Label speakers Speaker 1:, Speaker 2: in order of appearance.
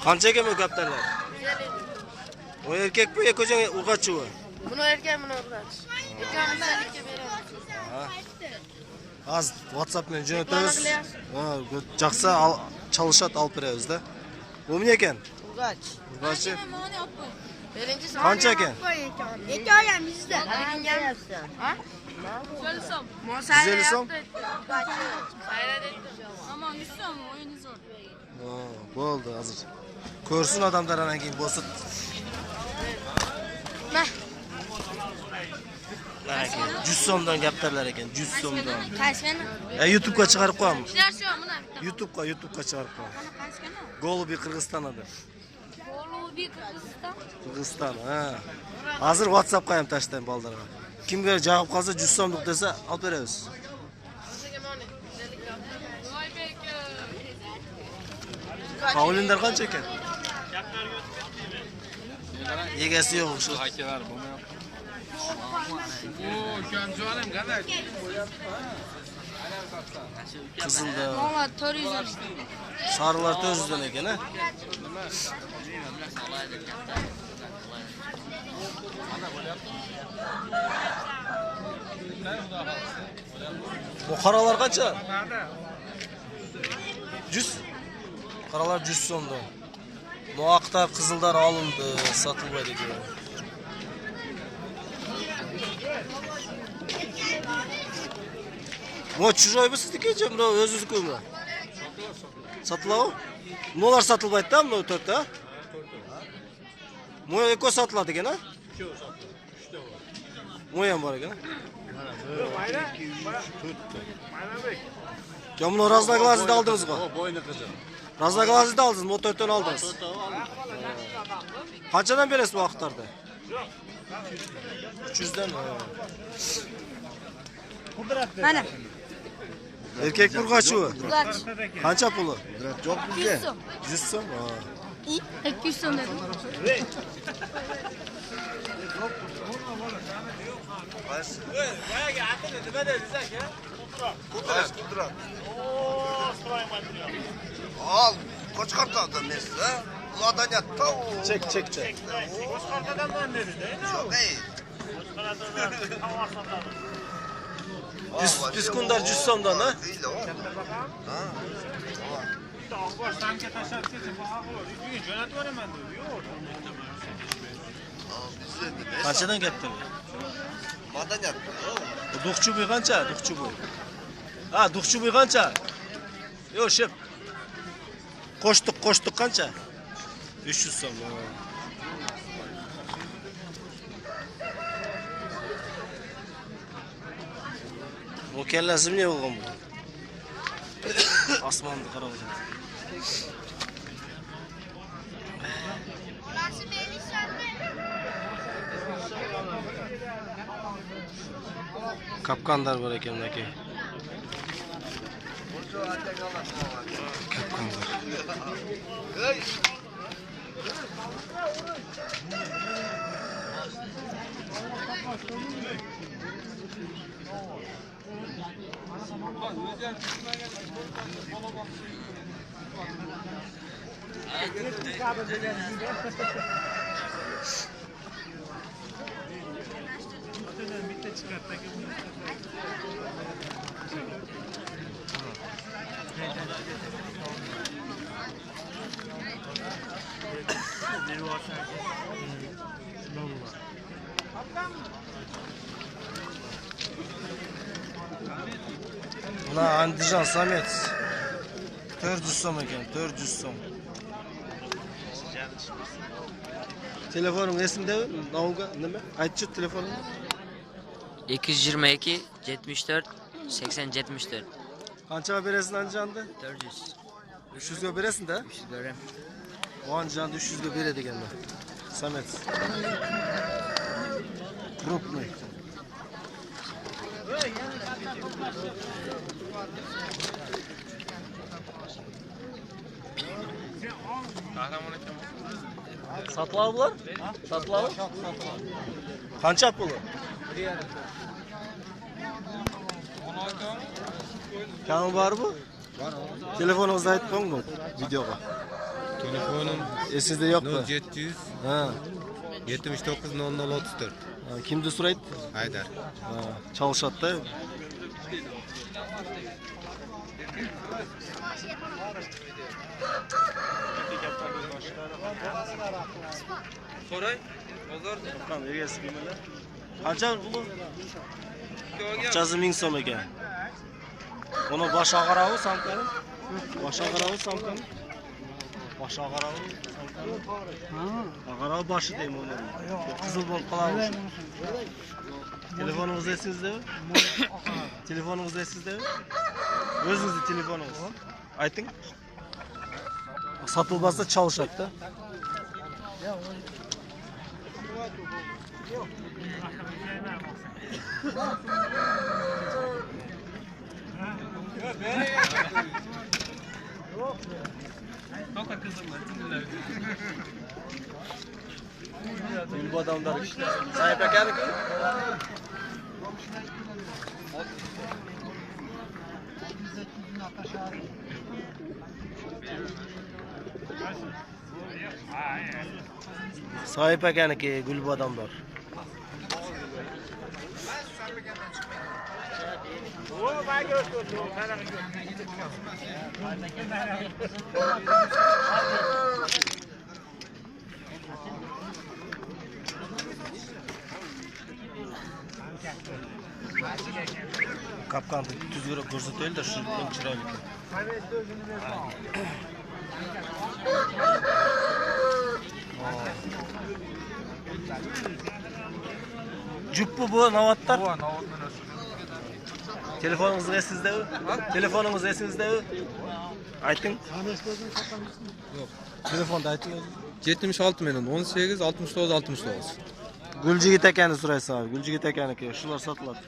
Speaker 1: Qancha ekan bu kaptarlar? O erkek bu, eko'jan urg'achi bu.
Speaker 2: Bunu erkek, bunu urg'achi. Ikkovimiz erkekka beramiz.
Speaker 1: Az WhatsApp bilan jo'natamiz. Ha, jaqsa chalishad olib beramiz-da. Bu nima ekan?
Speaker 2: Urg'achi.
Speaker 1: Urg'achi.
Speaker 2: Birinchi so'm.
Speaker 1: Qancha ekan?
Speaker 2: Ikki oyam bizda. Ha?
Speaker 3: 150 so'm.
Speaker 1: 150 so'm.
Speaker 2: Sayra dedi.
Speaker 3: Ama 100 so'm o'yini zo'r.
Speaker 1: Bo'ldi hozir. Ko'rsin odamlar ana keyin bosib.
Speaker 2: Nah.
Speaker 1: Mana keyin 100 so'mdan gaptarlar ekan, 100 so'mdan.
Speaker 3: Qaysi
Speaker 1: YouTube'ga chiqarib qo'yamiz.
Speaker 3: Ishlar shu, mana bitta.
Speaker 1: YouTube'ga chiqarib qo'yamiz.
Speaker 3: Qaysi kana?
Speaker 1: Golubi Qirg'iziston edi.
Speaker 3: Golubi Qirg'iziston.
Speaker 1: Qirg'iziston, ha. Hozir WhatsAppga ham tashlayman baldarga. Kimga javob qolsa 100 so'mlik desa olib beramiz. Pavlinlar qancha ekan? Egasi yo'q shu. Qizilda.
Speaker 3: Mo'la 400 so'm.
Speaker 1: Sarilar 400 dan ekan, ha? Bu qaralar qancha? 100. Qaralar 100 so'mdan. Muaqtar qizildar olindi, sotilmaydi ekan. Bu чужой bu sizniki mi? O'zingizniki mi? Sotiladi. Bular sotilmaydi-da, bu 4 ta. Bu eko sotiladi ekan, ha? Bu ham bor ekan. Ya bunu Razdaglaz'da aldınız mı?
Speaker 4: O boynu kızım.
Speaker 1: Razdaglaz'da aldınız mı? O 4'ten aldınız. Kaçadan beresiz bu aktarda? 300'den.
Speaker 3: Mana.
Speaker 1: Erkek burgaçı mı?
Speaker 3: Urg'achi.
Speaker 1: Kança pulu?
Speaker 4: Çok
Speaker 3: 100
Speaker 4: güzel.
Speaker 3: so'm.
Speaker 1: 100 so'm.
Speaker 3: 200 so'm dedim.
Speaker 4: Al. Koç kartaldan mesela. Ulan yattı.
Speaker 1: Çek çek çek.
Speaker 4: Çok iyi.
Speaker 1: Biz kundar 100 so'mdan, ha?
Speaker 4: Değil o.
Speaker 1: Kaçadan gittin?
Speaker 4: Madan yattı.
Speaker 1: Duhçu bu kança? Duhçu bu. Ha, duhçu bu kança? Yok şef. Koştuk kança? 300 so'm. Bu kellasi ne bo'lgan bu? Osmonni qarab o'tadi. Kapkandar bor ekan buniki. Kapkandar. Buna Andijan Samet 400 so'm ekan, 400 so'm. Telefonum esimde mi? Nauga nima? Aytchi telefonum.
Speaker 5: 222 74 80 74
Speaker 1: Qanchaga berasiz Andijonda?
Speaker 5: 400
Speaker 1: 300 ga berasiz da?
Speaker 5: 300 berem.
Speaker 1: O Andijonda 300 ga beradi ekanlar. Samet. Крупный. Satılab bular? Satılab? Qancha puli? Kami bor bu? Telefoningizda aytib qo'ying bu videoga.
Speaker 6: Telefonum
Speaker 1: Esinizde yok mu?
Speaker 6: 0700
Speaker 1: Ha.
Speaker 6: 79 00 34.
Speaker 1: Ha, kimdi surayt?
Speaker 6: Haydar.
Speaker 1: Ha, çalışat da.
Speaker 7: Soray. Bozor.
Speaker 1: Tamam, egesi kimler? Qancha bu? Akchasi 1000 so'm ekan. Buni bosh og'rog'i samkani? Bosh og'rog'i samkani? Bosh og'rog'i samkani? Ha. Og'rog'i boshi deyman uni. Qizil bo'lib qoladi. Telefoningiz esingizdami? Telefoningiz esingizdami? O'zingizning telefoningiz. Ayting. Sotilmasa çalışatda. Bu adamlar sahip ekaniki. Sahip ekaniki gul bu adamlar. Kapkanı tüzgüre ko'rsataylik da shu eng chiroyli. Juppu bu navatlar. Telefoningiz esingizdami? Telefoningiz esingizdami? Ayting.
Speaker 6: Yo'q.
Speaker 1: Telefonda ayting.
Speaker 6: 76 milyon 18 69 69.
Speaker 1: Gulcigit akani so'raysiz abi. Gulcigit akaniki shular sotiladi.